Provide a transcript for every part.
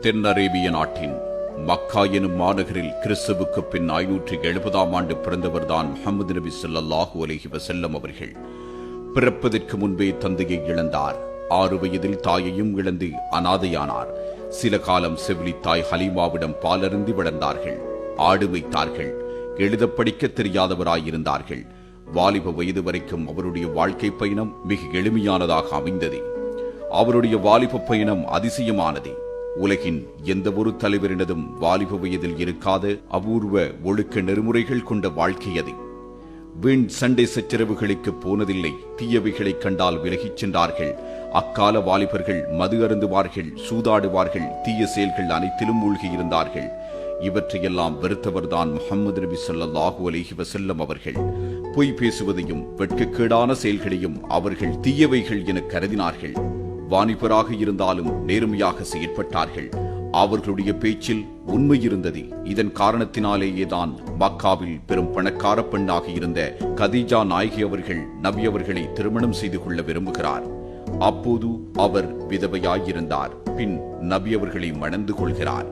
தென் அரேபிய நாட்டின் மக்கா எனும் மாநகரில் கிறிஸ்துவுக்கு பின் 570ஆம் ஆண்டு பிறந்தவர்தான் முஹம்மது நபி ஸல்லல்லாஹு அலைஹி வஸல்லம் அவர்கள். பிறப்பதற்கு முன்பே தந்தையை இழந்தார். 6 வயதில் தாயையும் இழந்து அனாதையானார். சில காலம் செவிலி தாய் ஹலீமாவிடம் பாலருந்தி வளர்ந்தார்கள். ஆடு வைத்தார்கள். எழுத படிக்க தெரியாதவராயிருந்தார்கள். வாலிப வயது வரைக்கும் அவருடைய வாழ்க்கை பயணம் மிக எளிமையானதாக அமைந்தது. அவருடைய வாலிப பயணம் அதிசயமானது. உலகின் எந்த ஒரு தலைவரினதும் வாலிப வயதில் இருக்காத அபூர்வ ஒழுக்க நெறிமுறைகள் கொண்ட வாழ்க்கை அது. வீண் சண்டை சச்சரவுகளுக்கு போனதில்லை. தீயவைகளை கண்டால் விலகிச் சென்றார்கள். அக்கால வாலிபர்கள் மது அருந்துவார்கள், சூதாடுவார்கள், தீய செயல்கள் அனைத்திலும் மூழ்கியிருந்தார்கள். இவற்றையெல்லாம் வெறுத்தவர்தான் முஹம்மது நபி ஸல்லல்லாஹு அலைஹி வஸல்லம் அவர்கள். பொய் பேசுவதையும் வெட்கக்கேடான செயல்களையும் அவர்கள் தீயவைகள் என கருதினார்கள். வாணிபராக இருந்தாலும் நேர்மையாக செயற்பட்டார்கள். அவர்களுடைய பேச்சில் உண்மை இருந்தது. இதன் காரணத்தினாலேயேதான் மக்காவில் பெரும் பணக்கார பெண்ணாக இருந்த கதீஜா நாயகி அவர்கள் நபி அவர்களை திருமணம் செய்து கொள்ள விரும்புகிறார். அப்போது அவர் விதவையாயிருந்தார். பின் நபி அவர்களை மணந்து கொள்கிறார்.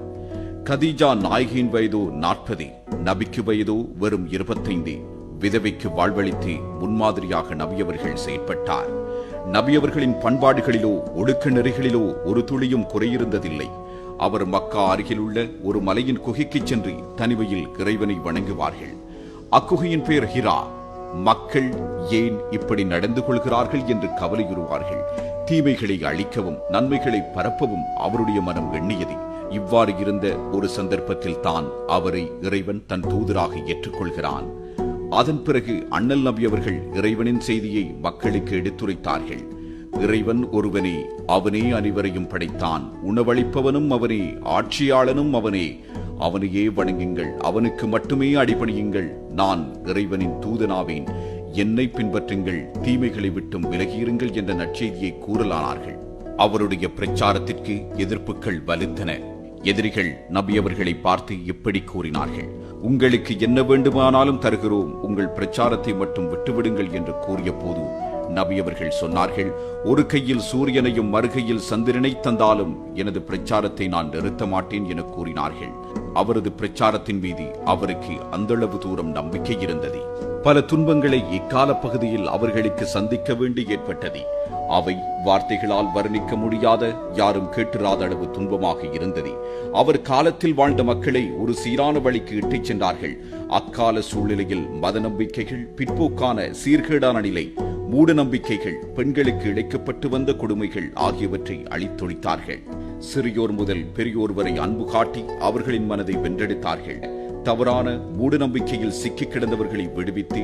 கதீஜா நாயகியின் வயதோ 40, நபிக்கு வயதோ வெறும் 25. விதவைக்கு வாழ்வளித்து முன்மாதிரியாக நபியவர்கள் செயற்பட்டார். நபியவர்களின் பண்பாடுகளிலோ ஒழுக்க நெறிகளிலோ ஒரு துளியும் குறையிருந்ததில்லை. அவர் மக்கா அருகிலுள்ள ஒரு மலையின் குகைக்கு சென்று தனிமையில் இறைவனை வணங்குவார்கள். அக்குகையின் பெயர் ஹிரா. மக்கள் ஏன் இப்படி நடந்து கொள்கிறார்கள் என்று கவலையுறுவார்கள். தீமைகளை அழிக்கவும் நன்மைகளை பரப்பவும் அவருடைய மனம் எண்ணியது. இவ்வாறு இருந்த ஒரு சந்தர்ப்பத்தில் தான் அவரை இறைவன் தன் தூதராக ஏற்றுக்கொள்கிறான். அதன் பிறகு அண்ணல் நபி அவர்கள் இறைவனின் செய்தியை மக்களுக்கு எடுத்துரைத்தார்கள். இறைவன் ஒருவனே, அவனே அனைவரையும் படைத்தான். உணவளிப்பவனும் அவனே, ஆட்சியாளனும் அவனே. அவனையே வணங்குங்கள், அவனுக்கு மட்டுமே அடிபணியுங்கள். நான் இறைவனின் தூதனாவேன், என்னை பின்பற்றுங்கள், தீமைகளை விட்டும் விலகியிருங்கள் என்ற நற்செய்தியை கூறலானார்கள். அவருடைய பிரச்சாரத்திற்கு எதிர்ப்புகள் வலுத்தன. எதிரிகள் நபி அவர்களை பார்த்து இப்படி கூறினார்கள்: உங்களுக்கு என்ன வேண்டுமானாலும் தருகிறோம், உங்கள் பிரச்சாரத்தை மட்டும் விட்டுவிடுங்கள் என்று கூறிய போது நபி அவர்கள் சொன்னார்கள்: ஒரு கையில் சூரியனையும் மறுகையில் சந்திரனை தந்தாலும் எனது பிரச்சாரத்தை நான் நிறுத்த மாட்டேன் என கூறினார்கள். அவரது பிரச்சாரத்தின் மீது அவருக்கு அந்தளவு தூரம் நம்பிக்கை இருந்தது. பல துன்பங்களை இக்கால பகுதியில் அவர்களுக்கு சந்திக்க வேண்டி ஏற்பட்டது. அவை வார்த்தைகளால் வர்ணிக்க முடியாத, யாரும் கேட்டிராத அளவு துன்பமாக இருந்தது. அவர் காலத்தில் வாழ்ந்த மக்களை ஒரு சீரான வழிக்கு இட்டுச் சென்றார்கள். அக்கால சூழ்நிலையில் மத நம்பிக்கைகள், பிற்போக்கான சீர்கேடான நிலை, மூட நம்பிக்கைகள், பெண்களுக்கு இழைக்கப்பட்டு வந்த கொடுமைகள் ஆகியவற்றை அழித்தொழித்தார்கள். சிறியோர் முதல் பெரியோர் வரை அன்பு காட்டி அவர்களின் மனதை வென்றெடுத்தார்கள். தவறான மூட நம்பிக்கையில் சிக்கி கிடந்தவர்களை விடுவித்து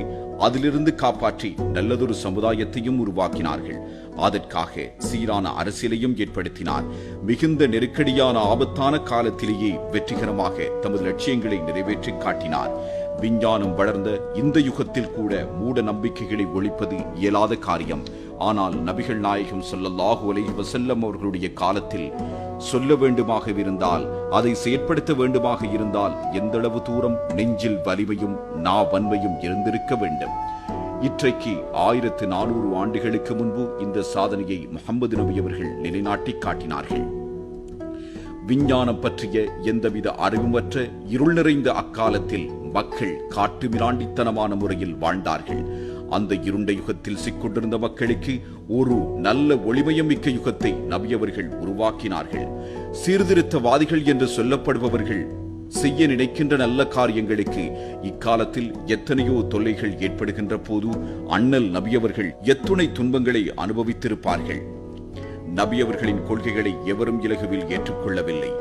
அதிலிருந்து காப்பாற்றி நல்லதொரு சமுதாயத்தையும் உருவாக்கினார்கள். அதற்காக சீரான அரசியலையும் ஏற்படுத்தினார். மிகுந்த நெருக்கடியான ஆபத்தான காலத்திலேயே வெற்றிகரமாக தமது லட்சியங்களை நிறைவேற்றி காட்டினார். விஞ்ஞானம் வளர்ந்த இந்த யுகத்தில் கூட மூட நம்பிக்கைகளை ஒழிப்பது இயலாத காரியம். ஆனால் நபிகள் நாயகம் ஸல்லல்லாஹு அலைஹி வஸல்லம் அவர்களுடைய காலத்தில் சொல்ல வேண்டுமாக இருந்தால், அதை செயற்படுத்த வேண்டுமாக இருந்தால் எந்தளவு தூரம் நெஞ்சில் வலிமையும் நாவன்மையும் இருந்திருக்க வேண்டும். இன்றைக்கு 1400 ஆண்டுகளுக்கு முன்பு இந்த சாதனையை முஹம்மது நபி அவர்கள் நிலைநாட்டி காட்டினார்கள். விஞ்ஞானம் பற்றிய எந்தவித அறிவுமற்ற இருள் நிறைந்த அக்காலத்தில் மக்கள் காட்டு மிராண்டித்தனமான முறையில் வாழ்ந்தார்கள். அந்த இருண்ட யுகத்தில் சிக்கொண்டிருந்த மக்களுக்கு ஒரு நல்ல ஒளிமயமிக்க யுகத்தை நபியவர்கள் உருவாக்கினார்கள். சீர்திருத்தவாதிகள் என்று சொல்லப்படுபவர்கள் செய்ய நினைக்கின்ற நல்ல காரியங்களுக்கு இக்காலத்தில் எத்தனையோ தொல்லைகள் ஏற்படுகின்ற போது அண்ணல் நபியவர்கள் எத்துணை துன்பங்களை அனுபவித்திருப்பார்கள். நபியவர்களின் கொள்கைகளை எவரும் இலகுவில் ஏற்றுக்கொள்ளவில்லை.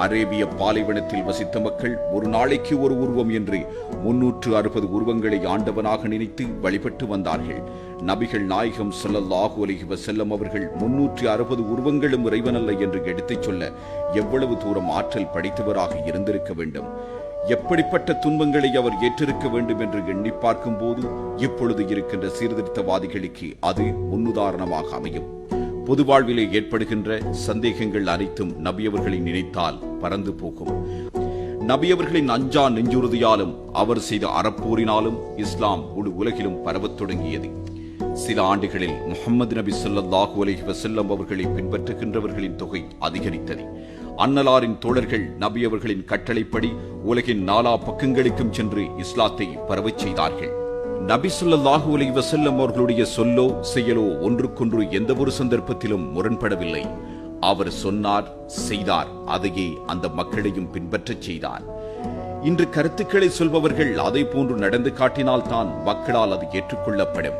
அரேபிய பாலைவனத்தில் வசித்த மக்கள் ஒரு நாளைக்கு ஒரு உருவம் என்று 360 உருவங்களை ஆண்டவனாக நினைத்து வழிபட்டு வந்தார்கள். நபிகள் நாயகம் ஸல்லல்லாஹு அலைஹி வஸல்லம் அவர்கள் 360 உருவங்களும் இறைவனல்ல என்று எடுத்துச் சொல்ல எவ்வளவு தூரம் ஆற்றல் படைத்தவராக இருந்திருக்க வேண்டும். எப்படிப்பட்ட துன்பங்களை அவர் ஏற்றிருக்க வேண்டும் என்று எண்ணி பார்க்கும் போது இப்பொழுது இருக்கின்ற சீர்திருத்தவாதிகளுக்கு அது முன்னுதாரணமாக அமையும். பொது வாழ்விலே ஏற்படுகின்ற சந்தேகங்கள் அனைத்தும் நபியவர்களை நினைத்தால் பறந்து போகும். நபியவர்களின் அஞ்சா நெஞ்சுறுதியாலும் அவர் செய்த அறப்போரினாலும் இஸ்லாம் முழு உலகிலும் பரவத் தொடங்கியது. சில ஆண்டுகளில் முஹம்மது நபி ஸல்லல்லாஹு அலைஹி வஸல்லம் அவர்களை பின்பற்றுகின்றவர்களின் தொகை அதிகரித்தது. அன்னலாரின் தோழர்கள் நபி அவர்களின் கட்டளைப்படி உலகின் நாலா பக்கங்களுக்கும் சென்று இஸ்லாத்தை பரவச் செய்தார்கள். நபி ஸல்லல்லாஹு அலைஹி வஸல்லம் அவர்களுடைய சொல்லோ செயலோ ஒன்றுக்கொன்று எந்த ஒரு சந்தர்ப்பத்திலும் முரண்படவில்லை. அவர் சொன்னார், செய்தார், அதையே அந்த மக்களையும் பின்பற்றச் செய்தார். இன்று கருத்துக்களை சொல்பவர்கள் அதை போன்று நடந்து காட்டினால்தான் மக்களால் அது ஏற்றுக்கொள்ளப்படும்.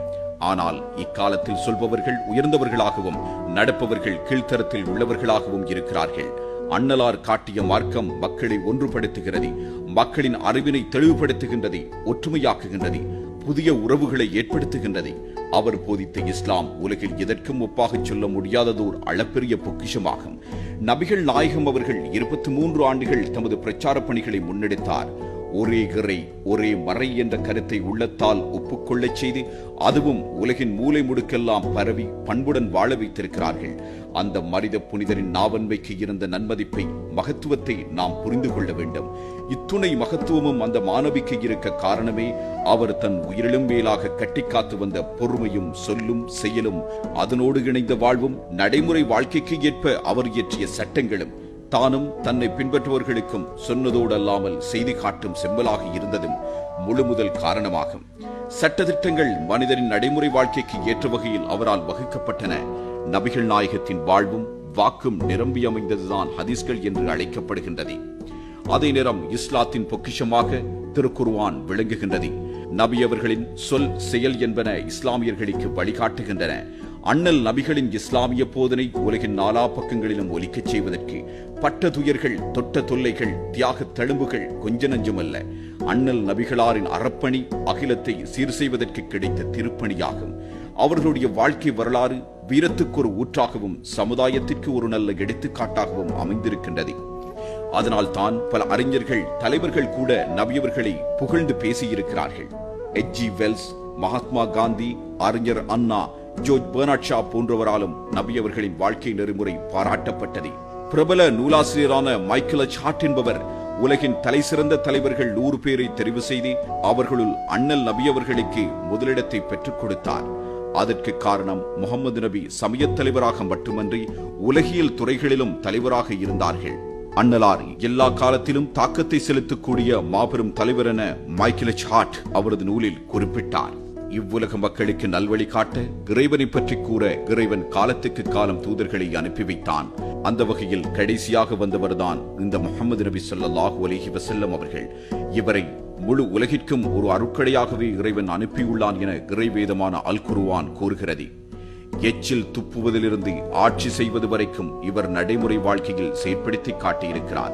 ஆனால் இக்காலத்தில் சொல்பவர்கள் உயர்ந்தவர்களாகவும் நடப்பவர்கள் கீழ்த்தரத்தில் உள்ளவர்களாகவும் இருக்கிறார்கள். அன்னலார் காட்டிய மார்க்கம் மக்களை ஒன்றுபடுத்துகிறது, மக்களின் அறிவினை தெளிவுபடுத்துகின்றது, ஒற்றுமையாக்குகின்றது, புதிய உறவுகளை ஏற்படுத்துகின்றது. அவர் போதித்த இஸ்லாம் உலகில் எதற்கும் ஒப்பாக சொல்ல முடியாததோர் அளப்பெரிய பொக்கிஷமாகும். நபிகள் நாயகம் அவர்கள் 23 ஆண்டுகள் தமது பிரச்சார பணிகளை முன்னெடுத்தார். ஒரே இறை ஒரே மறை என்ற கருத்தை உள்ளத்தால் ஒப்புக்கொள்ளச் செய்து அதுவும் உலகின் மூலை முடுக்கெல்லாம் பரவி பண்புடன் வாழ வைத்திருக்கிறார்கள். அந்த மனித புனிதரின் நாவன்மைக்கு இருந்த நன்மதிப்பை, மகத்துவத்தை நாம் புரிந்து கொள்ள வேண்டும். இத்துணை மகத்துவமும் அந்த மாணவிக்கு இருக்க காரணமே அவர் தன் உயிரிலும் மேலாக கட்டிக்காத்து வந்த பொறுமையும் சொல்லும் செயலும், அதனோடு இணைந்த வாழ்வும், நடைமுறை வாழ்க்கைக்கு ஏற்ப அவர் இயற்றிய சட்டங்களும், தானும் தன்னை பின்பற்றுபவர்களுக்கும் சொன்னதோடு அல்லாமல் செய்தி காட்டும் செம்மலாக இருந்ததும் முழு முதல் காரணமாகும். சட்டதிட்டங்கள் மனிதரின் நடைமுறை வாழ்க்கைக்கு ஏற்ற வகையில் அவரால் வகுக்கப்பட்டன. நபிகள் நாயகத்தின் வாழ்வும் வாக்கும் நிரம்பி அமைந்ததுதான் ஹதீஸ்கள் என்று அழைக்கப்படுகின்றது. அதே நேரம் இஸ்லாத்தின் பொக்கிஷமாக திருக்குர்ஆன் விளங்குகின்றது. நபி அவர்களின் சொல் செயல் என்பன இஸ்லாமியர்களுக்கு வழிகாட்டுகின்றன. அண்ணல் நபிகளின் இஸ்லாமிய போதனை உலகின் நாலா பக்கங்களிலும் ஒலிக்கச் செய்வதற்கு பட்ட துயர்கள், தொட்ட தொல்லைகள், தியாக தழும்புகள் கொஞ்ச நஞ்சமல்ல. அண்ணல் நபிகளாரின் அறப்பணி அகிலத்தை சீர் செய்வதற்கு கிடைத்த திருப்பணியாகும். அவர்களுடைய வாழ்க்கை வரலாறு வீரத்துக்கு ஒரு ஊற்றாகவும் சமுதாயத்திற்கு ஒரு நல்ல எடுத்துக்காட்டாகவும் அமைந்திருக்கின்றது. அதனால் தான் பல அறிஞர்கள், தலைவர்கள் கூட நபியவர்களை புகழ்ந்து பேசியிருக்கிறார்கள். H.G. வெல்ஸ், மகாத்மா காந்தி, அறிஞர் அண்ணா, ஜோர்ஜ் பெர்னார்ட் ஷா போன்றவராலும் நபி அவர்களின் வாழ்க்கை நெறிமுறை பாராட்டப்பட்டது. பிரபல நூலாசிரியரான மைக்கேல் எச் ஹார்ட் என்பவர் உலகின் தலை சிறந்த தலைவர்கள் 100 பேரை தெரிவு செய்து அவர்களுள் அண்ணல் நபி அவர்களுக்கு முதலிடத்தை பெற்றுக் கொடுத்தார். அதற்கு காரணம் முகமது நபி சமயத் தலைவராக மட்டுமன்றி உலகியல் துறைகளிலும் தலைவராக இருந்தார்கள். அன்னலார் எல்லா காலத்திலும் தாக்கத்தை செலுத்தக்கூடிய மாபெரும் தலைவர் என மைக்கேல் எச் ஹார்ட் அவரது நூலில் குறிப்பிட்டார். இவ்வுலக மக்களுக்கு நல்வழி காட்ட, இறைவனை பற்றி கூற இறைவன் காலத்துக்கு காலம் தூதர்களை அனுப்பி வைத்தான். அந்த வகையில் கடைசியாக வந்தவர்தான் இந்த முஹம்மது நபி ஸல்லல்லாஹு அலைஹி வஸல்லம் அவர்கள். இவரை முழு உலகிற்கும் ஒரு அருட்கடையாகவே இறைவன் அனுப்பியுள்ளான் என இறைவேதமான அல் குர்ஆன் கூறுகிறது. எச்சில் துப்புவதிலிருந்து ஆட்சி செய்வது வரைக்கும் இவர் நடைமுறை வாழ்க்கையில் செயற்படுத்தி காட்டியிருக்கிறார்.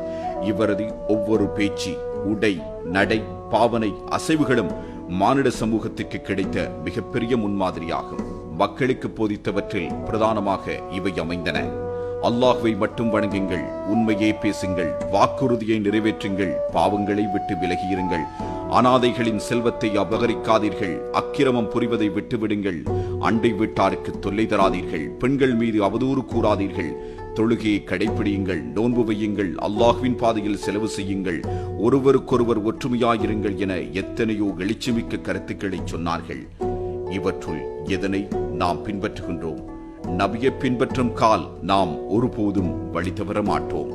இவரது ஒவ்வொரு பேச்சு, உடை, நடை, பாவனை, அசைவுகளும் மானிட சமூகத்துக்கு கிடைத்த மிகப்பெரிய முன்மாதிரியாகும். மக்களுக்கு போதித்தவற்றில் பிரதானமாக இவை அமைந்தன. அல்லாஹ்வை மட்டும் வணங்குங்கள், உண்மையே பேசுங்கள், வாக்குறுதியை நிறைவேற்றுங்கள், பாவங்களை விட்டு விலகியிருங்கள், அனாதைகளின் செல்வத்தை அபகரிக்காதீர்கள், அக்கிரமம் புரிவதை விட்டுவிடுங்கள், அண்டை வீட்டாருக்கு தொல்லை தராதீர்கள், பெண்கள் மீது அவதூறு கூறாதீர்கள், தொழுகையை கடைபிடியுங்கள், நோன்பு வையுங்கள், அல்லாஹ்வின் பாதையில் செலவு செய்யுங்கள், ஒருவருக்கொருவர் ஒற்றுமையாயிருங்கள் என எத்தனையோ எழுச்சிமிக்க கருத்துக்களை சொன்னார்கள். இவற்றுள் எதனை நாம் பின்பற்றுகின்றோம்? நபியை பின்பற்றும் கால் நாம் ஒருபோதும் வழி தவற மாட்டோம்.